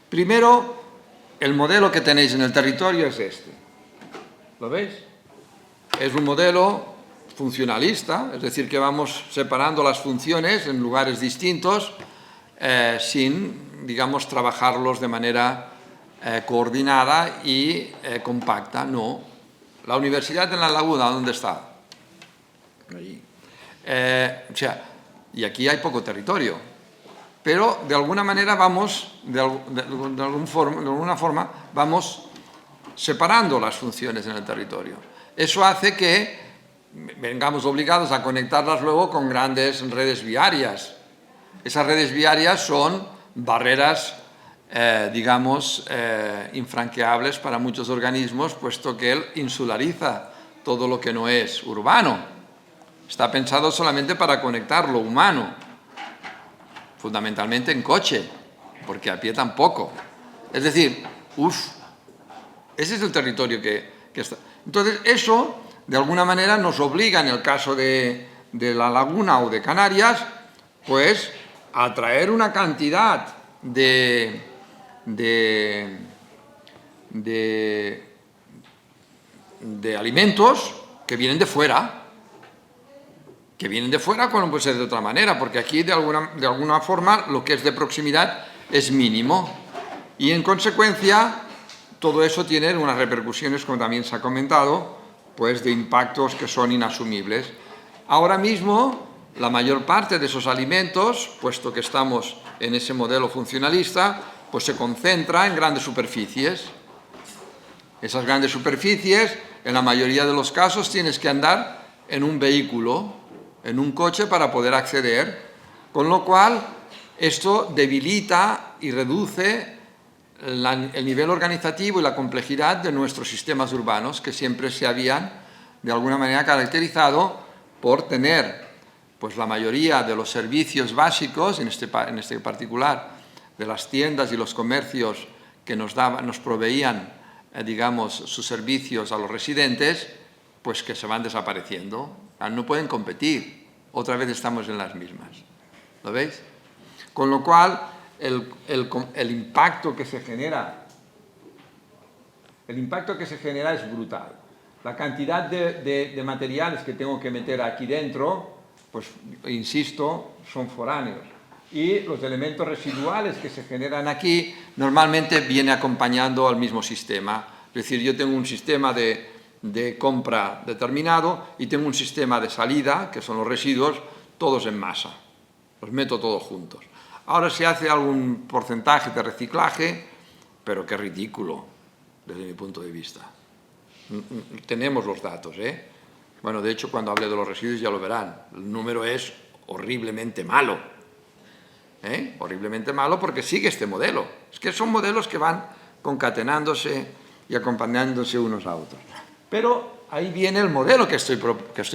Primero, el modelo que tenéis en el territorio es este. ¿Lo veis? Es un modelo funcionalista, es decir, que vamos separando las funciones en lugares distintos sin, digamos, trabajarlos de manera coordinada y compacta. No. La universidad en La Laguna, ¿dónde está? Allí. O sea, y aquí hay poco territorio, pero de alguna manera vamos, de alguna forma, vamos separando las funciones en el territorio. Eso hace que vengamos obligados a conectarlas luego con grandes redes viarias. Esas redes viarias son barreras, digamos, infranqueables para muchos organismos, puesto que él insulariza todo lo que no es urbano. Está pensado solamente para conectar lo humano, fundamentalmente en coche, porque a pie tampoco. Es decir, ese es el territorio que está. Entonces, eso, de alguna manera, nos obliga, en el caso de La Laguna o de Canarias, pues, a traer una cantidad de alimentos que vienen de fuera. Que vienen de fuera, como no puede ser de otra manera, porque aquí, de alguna forma, lo que es de proximidad es mínimo. Y, en consecuencia, todo eso tiene unas repercusiones, como también se ha comentado, pues de impactos que son inasumibles. Ahora mismo, la mayor parte de esos alimentos, puesto que estamos en ese modelo funcionalista, pues se concentra en grandes superficies. Esas grandes superficies, en la mayoría de los casos, tienes que andar en un vehículo, en un coche, para poder acceder, con lo cual esto debilita y reduce el nivel organizativo y la complejidad de nuestros sistemas urbanos, que siempre se habían, de alguna manera, caracterizado por tener, pues, la mayoría de los servicios básicos, en este particular, de las tiendas y los comercios que nos proveían, digamos, sus servicios a los residentes, pues que se van desapareciendo. No pueden competir. Otra vez estamos en las mismas. ¿Lo veis? Con lo cual, el impacto que se genera es brutal. La cantidad de materiales que tengo que meter aquí dentro, pues, insisto, son foráneos. Y los elementos residuales que se generan aquí normalmente vienen acompañando al mismo sistema. Es decir, yo tengo un sistema de compra determinado y tengo un sistema de salida, que son los residuos, todos en masa. Los meto todos juntos. Ahora se hace algún porcentaje de reciclaje, pero qué ridículo, desde mi punto de vista. Tenemos los datos, ¿eh? Bueno, de hecho, cuando hable de los residuos ya lo verán. El número es horriblemente malo. Horriblemente malo, porque sigue este modelo. Es que son modelos que van concatenándose y acompañándose unos a otros. Pero ahí viene el modelo que estoy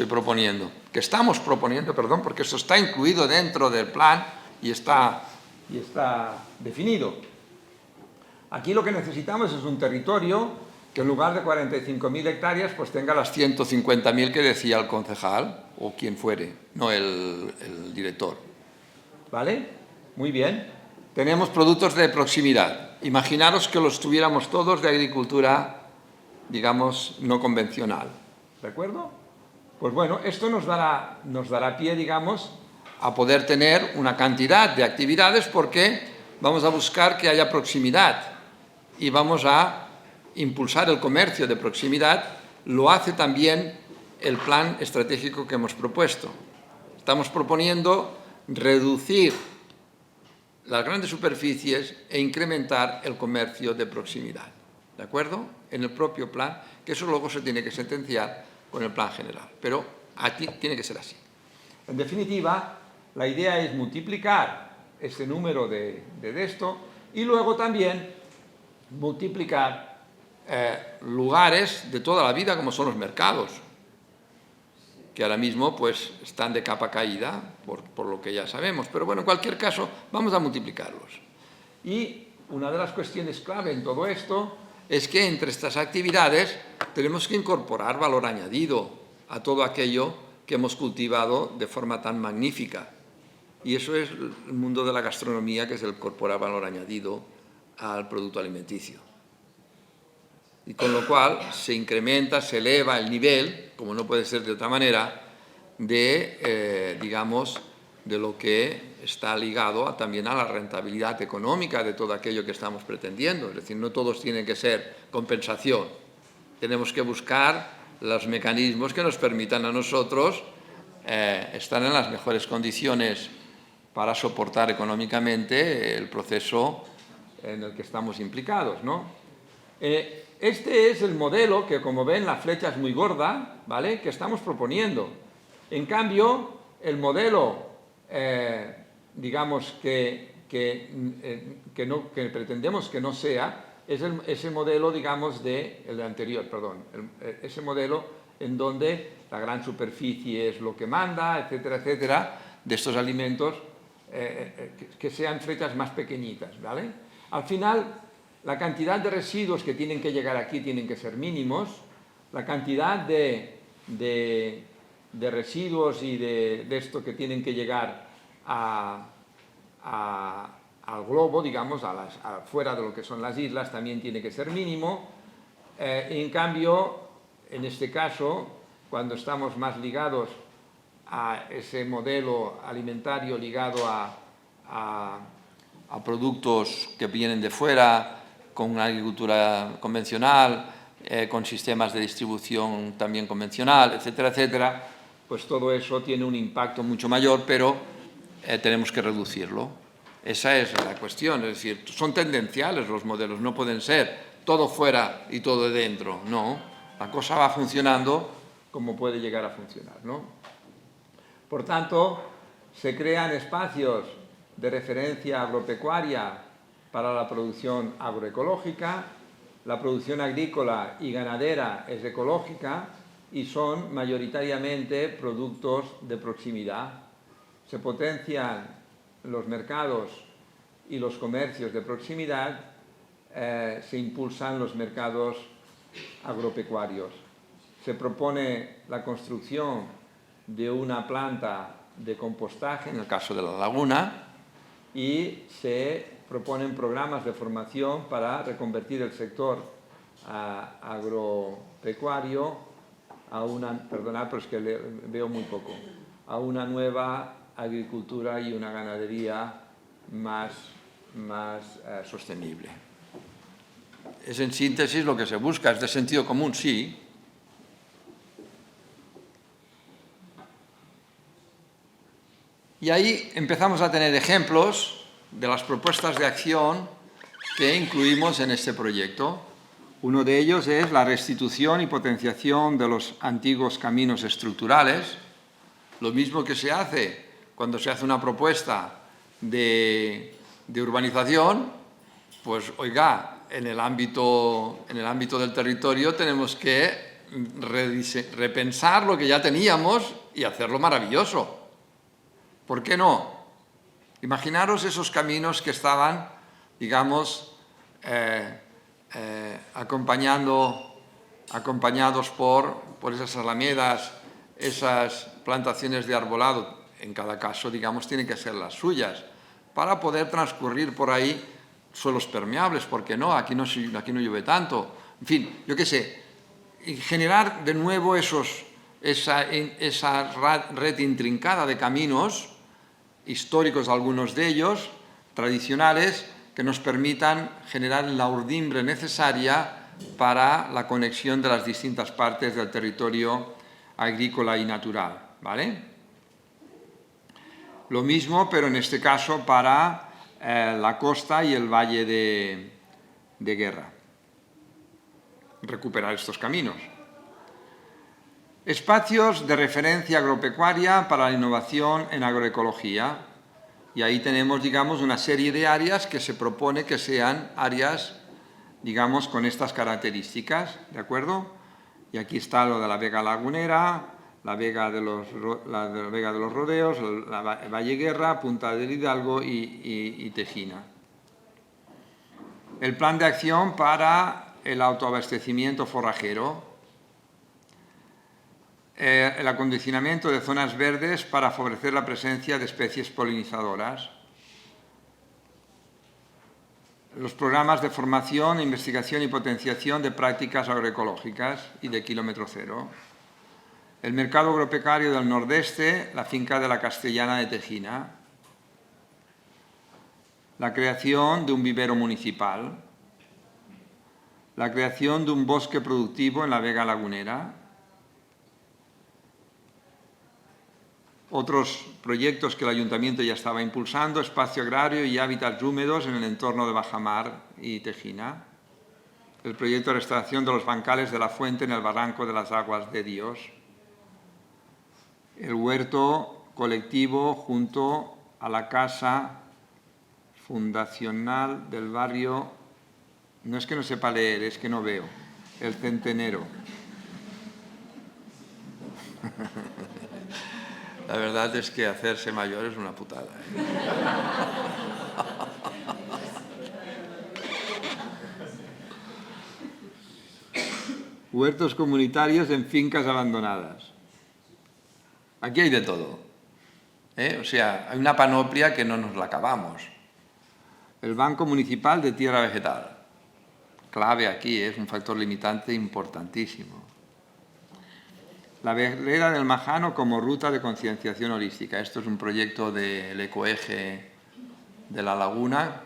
proponiendo, que estamos proponiendo, perdón, porque eso está incluido dentro del plan y está definido. Aquí lo que necesitamos es un territorio que, en lugar de 45.000 hectáreas, pues tenga las 150.000 que decía el concejal, o quien fuere, no el director. ¿Vale? Muy bien. Tenemos productos de proximidad. Imaginaros que los tuviéramos todos de agricultura, digamos, no convencional. ¿De acuerdo? Pues bueno, esto nos dará pie, digamos, a poder tener una cantidad de actividades, porque vamos a buscar que haya proximidad y vamos a impulsar el comercio de proximidad. Lo hace también el plan estratégico que hemos propuesto. Estamos proponiendo reducir las grandes superficies e incrementar el comercio de proximidad. ¿De acuerdo? En el propio plan, que eso luego se tiene que sentenciar con el plan general. Pero aquí tiene que ser así. En definitiva, la idea es multiplicar este número de esto y luego también multiplicar lugares de toda la vida, como son los mercados, que ahora mismo, pues, están de capa caída, por lo que ya sabemos. Pero bueno, en cualquier caso, vamos a multiplicarlos. Y una de las cuestiones clave en todo esto es que entre estas actividades tenemos que incorporar valor añadido a todo aquello que hemos cultivado de forma tan magnífica. Y eso es el mundo de la gastronomía, que es el incorporar valor añadido al producto alimenticio. Y con lo cual se incrementa, se eleva el nivel, como no puede ser de otra manera, de, digamos, de lo que está ligado también a la rentabilidad económica de todo aquello que estamos pretendiendo. Es decir, no todos tienen que ser compensación. Tenemos que buscar los mecanismos que nos permitan a nosotros estar en las mejores condiciones para soportar económicamente el proceso en el que estamos implicados, ¿no? Este es el modelo que, como ven, la flecha es muy gorda, ¿vale?, que estamos proponiendo. En cambio, el modelo, digamos, que pretendemos que no sea, es ese modelo, digamos, el anterior, perdón, ese modelo en donde la gran superficie es lo que manda, etcétera, etcétera, de estos alimentos, que sean flechas más pequeñitas, ¿vale? Al final, la cantidad de residuos que tienen que llegar aquí tienen que ser mínimos, la cantidad de residuos y de esto que tienen que llegar al globo, digamos, fuera de lo que son las islas, también tiene que ser mínimo. En cambio, en este caso, cuando estamos más ligados a ese modelo alimentario ligado a productos que vienen de fuera, con una agricultura convencional, con sistemas de distribución también convencional, etcétera, etcétera, pues todo eso tiene un impacto mucho mayor, pero tenemos que reducirlo. Esa es la cuestión, es decir, son tendenciales los modelos, no pueden ser todo fuera y todo dentro, no. La cosa va funcionando como puede llegar a funcionar, ¿no? Por tanto, se crean espacios de referencia agropecuaria para la producción agroecológica, la producción agrícola y ganadera es ecológica y son mayoritariamente productos de proximidad. Se potencian los mercados y los comercios de proximidad, se impulsan los mercados agropecuarios. Se propone la construcción de una planta de compostaje, en el caso de la laguna, y se proponen programas de formación para reconvertir el sector agropecuario a una, perdonad, pero es que veo muy poco, a una nueva agricultura y una ganadería más sostenible. Es en síntesis lo que se busca, es de sentido común, sí. Y ahí empezamos a tener ejemplos de las propuestas de acción que incluimos en este proyecto. Uno de ellos es la restitución y potenciación de los antiguos caminos estructurales, lo mismo que se hace cuando se hace una propuesta de urbanización, pues oiga, en el ámbito del territorio tenemos que repensar lo que ya teníamos y hacerlo maravilloso. ¿Por qué no? Imaginaros esos caminos que estaban, digamos, acompañados por esas alamedas, esas plantaciones de arbolado, en cada caso, digamos, tienen que ser las suyas, para poder transcurrir por ahí suelos permeables, ¿por qué no? Aquí no llueve tanto. En fin, yo qué sé, y generar de nuevo esa red intrincada de caminos históricos, algunos de ellos, tradicionales, que nos permitan generar la urdimbre necesaria para la conexión de las distintas partes del territorio agrícola y natural, ¿vale? Lo mismo, pero en este caso para la costa y el valle de Guerra. Recuperar estos caminos. Espacios de referencia agropecuaria para la innovación en agroecología. Y ahí tenemos, digamos, una serie de áreas que se propone que sean áreas, digamos, con estas características, ¿de acuerdo? Y aquí está lo de la Vega Lagunera, la Vega de los Rodeos, la Valle Guerra, Punta del Hidalgo y Tejina. El plan de acción para el autoabastecimiento forrajero. el acondicionamiento de zonas verdes para favorecer la presencia de especies polinizadoras, los programas de formación, investigación y potenciación de prácticas agroecológicas y de kilómetro cero, el mercado agropecuario del Nordeste, la finca de la Castellana de Tejina, la creación de un vivero municipal, la creación de un bosque productivo en la Vega Lagunera, otros proyectos que el Ayuntamiento ya estaba impulsando, espacio agrario y hábitats húmedos en el entorno de Bajamar y Tejina, el proyecto de restauración de los bancales de la fuente en el barranco de las Aguas de Dios, el huerto colectivo junto a la casa fundacional del barrio, no es que no sepa leer, es que no veo, el Centenero. La verdad es que hacerse mayor es una putada, ¿eh? Huertos comunitarios en fincas abandonadas. Aquí hay de todo, ¿eh? O sea, hay una panoplia que no nos la acabamos. El Banco Municipal de Tierra Vegetal. Clave aquí, es un factor limitante importantísimo. La vereda del Majano como ruta de concienciación holística. Esto es un proyecto del ecoeje de la laguna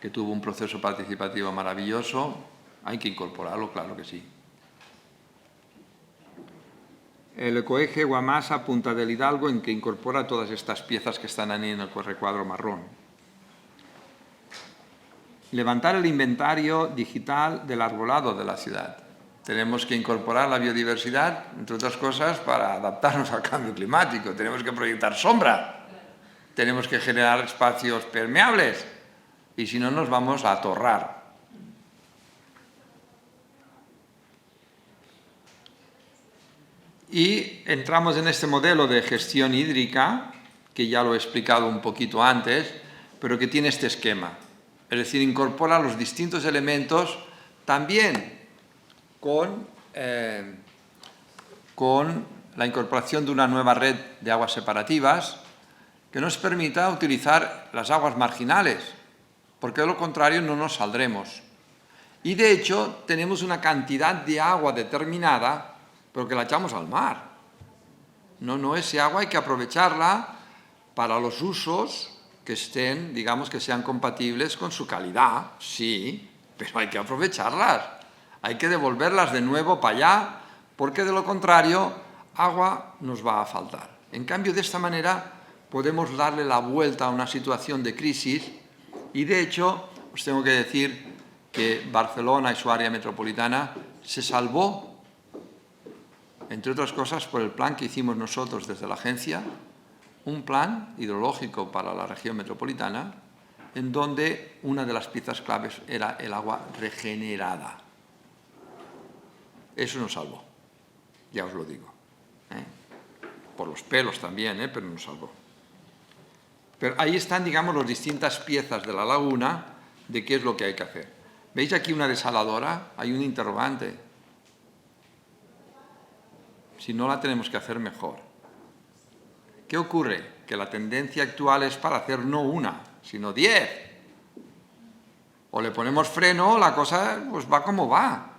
que tuvo un proceso participativo maravilloso. Hay que incorporarlo, claro que sí. El ecoeje Guamasa-Punta del Hidalgo, en que incorpora todas estas piezas que están ahí en el recuadro marrón. Levantar el inventario digital del arbolado de la ciudad. Tenemos que incorporar la biodiversidad, entre otras cosas, para adaptarnos al cambio climático. Tenemos que proyectar sombra. Tenemos que generar espacios permeables. Y si no, nos vamos a atorrar. Y entramos en este modelo de gestión hídrica, que ya lo he explicado un poquito antes, pero que tiene este esquema. Es decir, incorpora los distintos elementos también con la incorporación de una nueva red de aguas separativas que nos permita utilizar las aguas marginales, porque de lo contrario no nos saldremos. Y de hecho tenemos una cantidad de agua determinada, pero que la echamos al mar. No, ese agua hay que aprovecharla para los usos que estén, digamos, que sean compatibles con su calidad, sí, pero hay que aprovecharlas. Hay que devolverlas de nuevo para allá, porque de lo contrario, agua nos va a faltar. En cambio, de esta manera podemos darle la vuelta a una situación de crisis y, de hecho, os tengo que decir que Barcelona y su área metropolitana se salvó, entre otras cosas, por el plan que hicimos nosotros desde la agencia, un plan hidrológico para la región metropolitana, en donde una de las piezas claves era el agua regenerada. Eso nos salvó, ya os lo digo, ¿eh? Por los pelos también, pero nos salvó. Pero ahí están, digamos, las distintas piezas de la laguna de qué es lo que hay que hacer. ¿Veis aquí una desaladora? Hay un interrogante. Si no la tenemos que hacer mejor. ¿Qué ocurre? Que la tendencia actual es para hacer no una, sino 10. O le ponemos freno, la cosa pues va como va.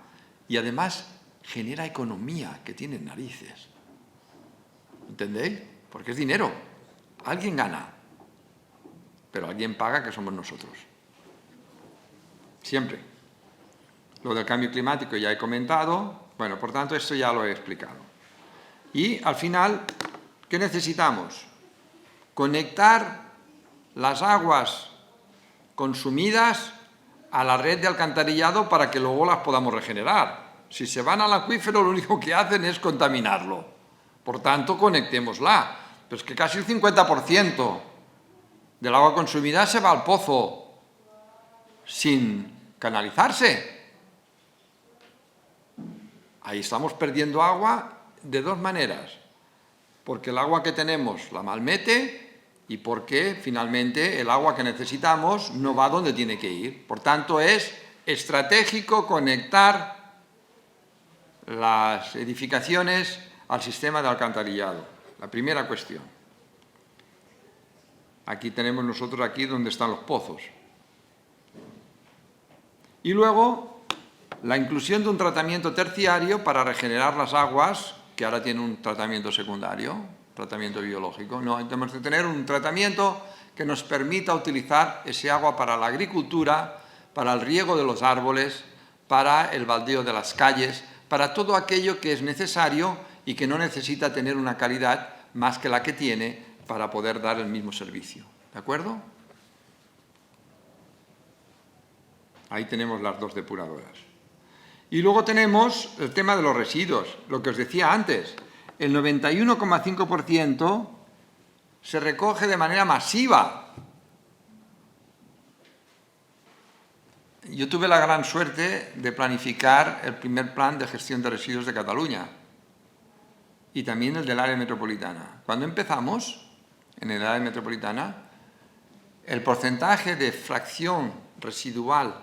Y además genera economía, que tiene narices. ¿Entendéis? Porque es dinero. Alguien gana. Pero alguien paga, que somos nosotros. Siempre. Lo del cambio climático ya he comentado. Bueno, por tanto, esto ya lo he explicado. Y al final, ¿qué necesitamos? Conectar las aguas consumidas a la red de alcantarillado para que luego las podamos regenerar. Si se van al acuífero, lo único que hacen es contaminarlo. Por tanto, conectémosla. Pero es que casi el 50% del agua consumida se va al pozo sin canalizarse. Ahí estamos perdiendo agua de dos maneras. Porque el agua que tenemos la malmete y porque finalmente el agua que necesitamos no va donde tiene que ir. Por tanto, es estratégico conectar las edificaciones al sistema de alcantarillado. La primera cuestión. Aquí tenemos nosotros aquí donde están los pozos. Y luego, la inclusión de un tratamiento terciario para regenerar las aguas, que ahora tienen un tratamiento secundario, tratamiento biológico. No, tenemos que tener un tratamiento que nos permita utilizar ese agua para la agricultura, para el riego de los árboles, para el baldeo de las calles, para todo aquello que es necesario y que no necesita tener una calidad más que la que tiene para poder dar el mismo servicio. ¿De acuerdo? Ahí tenemos las dos depuradoras. Y luego tenemos el tema de los residuos, lo que os decía antes. El 91,5% se recoge de manera masiva. Yo tuve la gran suerte de planificar el primer plan de gestión de residuos de Cataluña y también el del área metropolitana. Cuando empezamos en el área metropolitana, el porcentaje de fracción residual,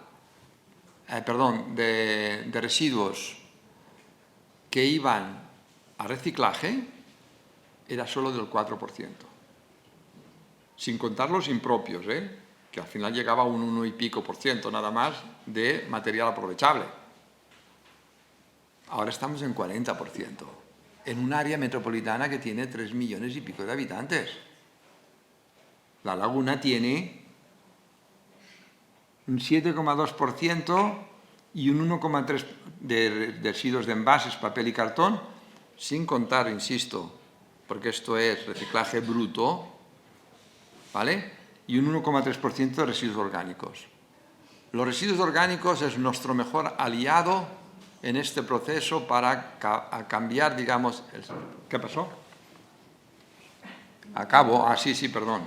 de residuos que iban a reciclaje era solo del 4%. Sin contar los impropios, que al final llegaba a un 1 y pico por ciento nada más de material aprovechable. Ahora estamos en 40%, en un área metropolitana que tiene 3 millones y pico de habitantes. La Laguna tiene un 7,2% y un 1,3% de residuos de envases, papel y cartón, sin contar, insisto, porque esto es reciclaje bruto, ¿vale? Y un 1,3% de residuos orgánicos. Los residuos orgánicos es nuestro mejor aliado en este proceso para cambiar, digamos... ¿Qué pasó? Acabo. Ah, sí, perdón.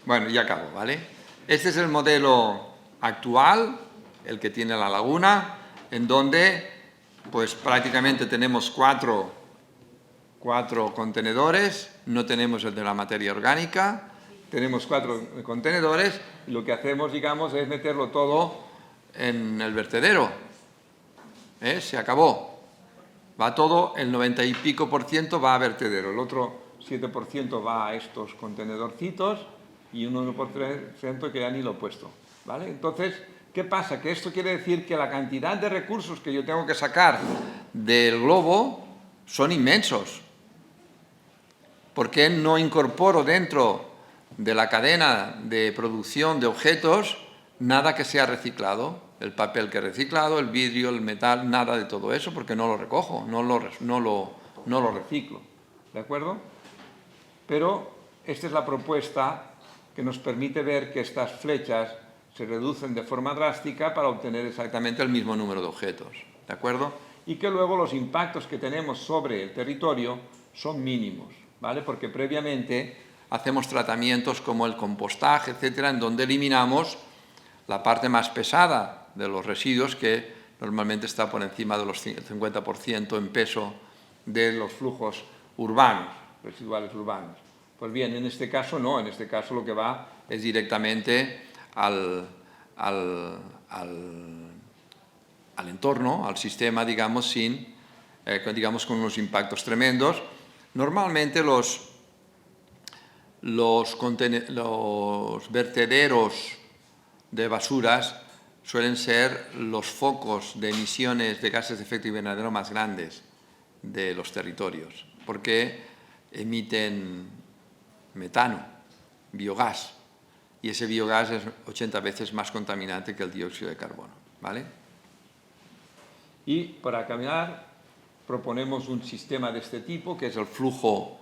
Bueno, ya acabo, ¿vale? Este es el modelo actual, el que tiene la Laguna, en donde pues prácticamente tenemos cuatro contenedores, no tenemos el de la materia orgánica, tenemos 4 contenedores y lo que hacemos, digamos, es meterlo todo en el vertedero. Se acabó. Va todo, el 90 y pico por ciento va a vertedero, el otro 7% va a estos contenedorcitos y un 1% que ya ni lo he puesto, ¿vale? Entonces, ¿qué pasa? Que esto quiere decir que la cantidad de recursos que yo tengo que sacar del globo son inmensos. ¿Por qué no incorporo dentro de la cadena de producción de objetos nada que sea reciclado? El papel que he reciclado, el vidrio, el metal, nada de todo eso, porque no lo recojo, no lo reciclo. ¿De acuerdo? Pero esta es la propuesta que nos permite ver que estas flechas se reducen de forma drástica para obtener exactamente el mismo número de objetos. ¿De acuerdo? Y que luego los impactos que tenemos sobre el territorio son mínimos, ¿vale? Porque previamente hacemos tratamientos como el compostaje, etcétera, en donde eliminamos la parte más pesada de los residuos, que normalmente está por encima de los 50% en peso de los flujos urbanos, residuales urbanos. Pues bien, en este caso no, en este caso lo que va es directamente al entorno, al sistema, digamos, con unos impactos tremendos. Normalmente los vertederos de basuras suelen ser los focos de emisiones de gases de efecto invernadero más grandes de los territorios, porque emiten metano, biogás, y ese biogás es 80 veces más contaminante que el dióxido de carbono, ¿vale? Y para acabar proponemos un sistema de este tipo, que es el flujo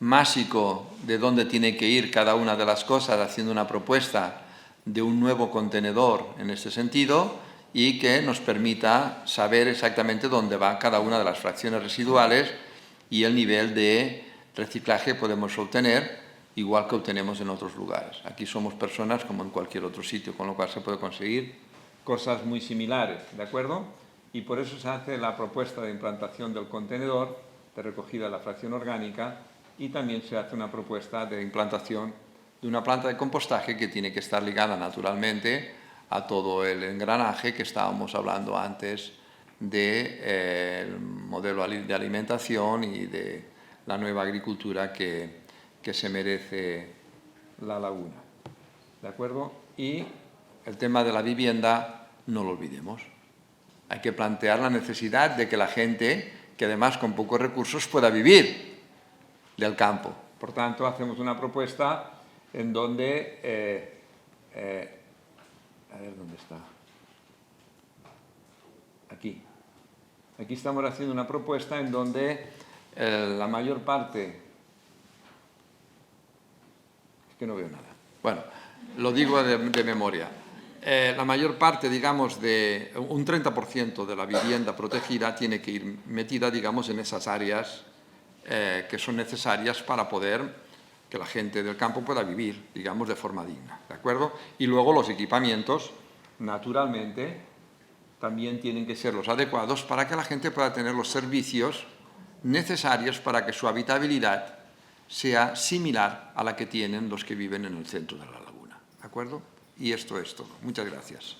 másico de dónde tiene que ir cada una de las cosas, haciendo una propuesta de un nuevo contenedor en este sentido y que nos permita saber exactamente dónde va cada una de las fracciones residuales y el nivel de reciclaje que podemos obtener, igual que obtenemos en otros lugares. Aquí somos personas como en cualquier otro sitio, con lo cual se puede conseguir cosas muy similares, ¿de acuerdo? Y por eso se hace la propuesta de implantación del contenedor de recogida de la fracción orgánica y también se hace una propuesta de implantación de una planta de compostaje que tiene que estar ligada naturalmente a todo el engranaje que estábamos hablando antes del modelo de alimentación y de la nueva agricultura que se merece la laguna. ¿De acuerdo? Y el tema de la vivienda no lo olvidemos. Hay que plantear la necesidad de que la gente, que además con pocos recursos, pueda vivir del campo. Por tanto, hacemos una propuesta en donde... a ver, ¿dónde está? Aquí. Aquí estamos haciendo una propuesta en donde la mayor parte... Es que no veo nada. Bueno, lo digo de memoria. La mayor parte, digamos, de un 30% de la vivienda protegida tiene que ir metida, digamos, en esas áreas que son necesarias para poder que la gente del campo pueda vivir, digamos, de forma digna, ¿de acuerdo? Y luego los equipamientos, naturalmente, también tienen que ser los adecuados para que la gente pueda tener los servicios necesarios para que su habitabilidad sea similar a la que tienen los que viven en el centro de la laguna, ¿de acuerdo? Y esto es todo. Muchas gracias.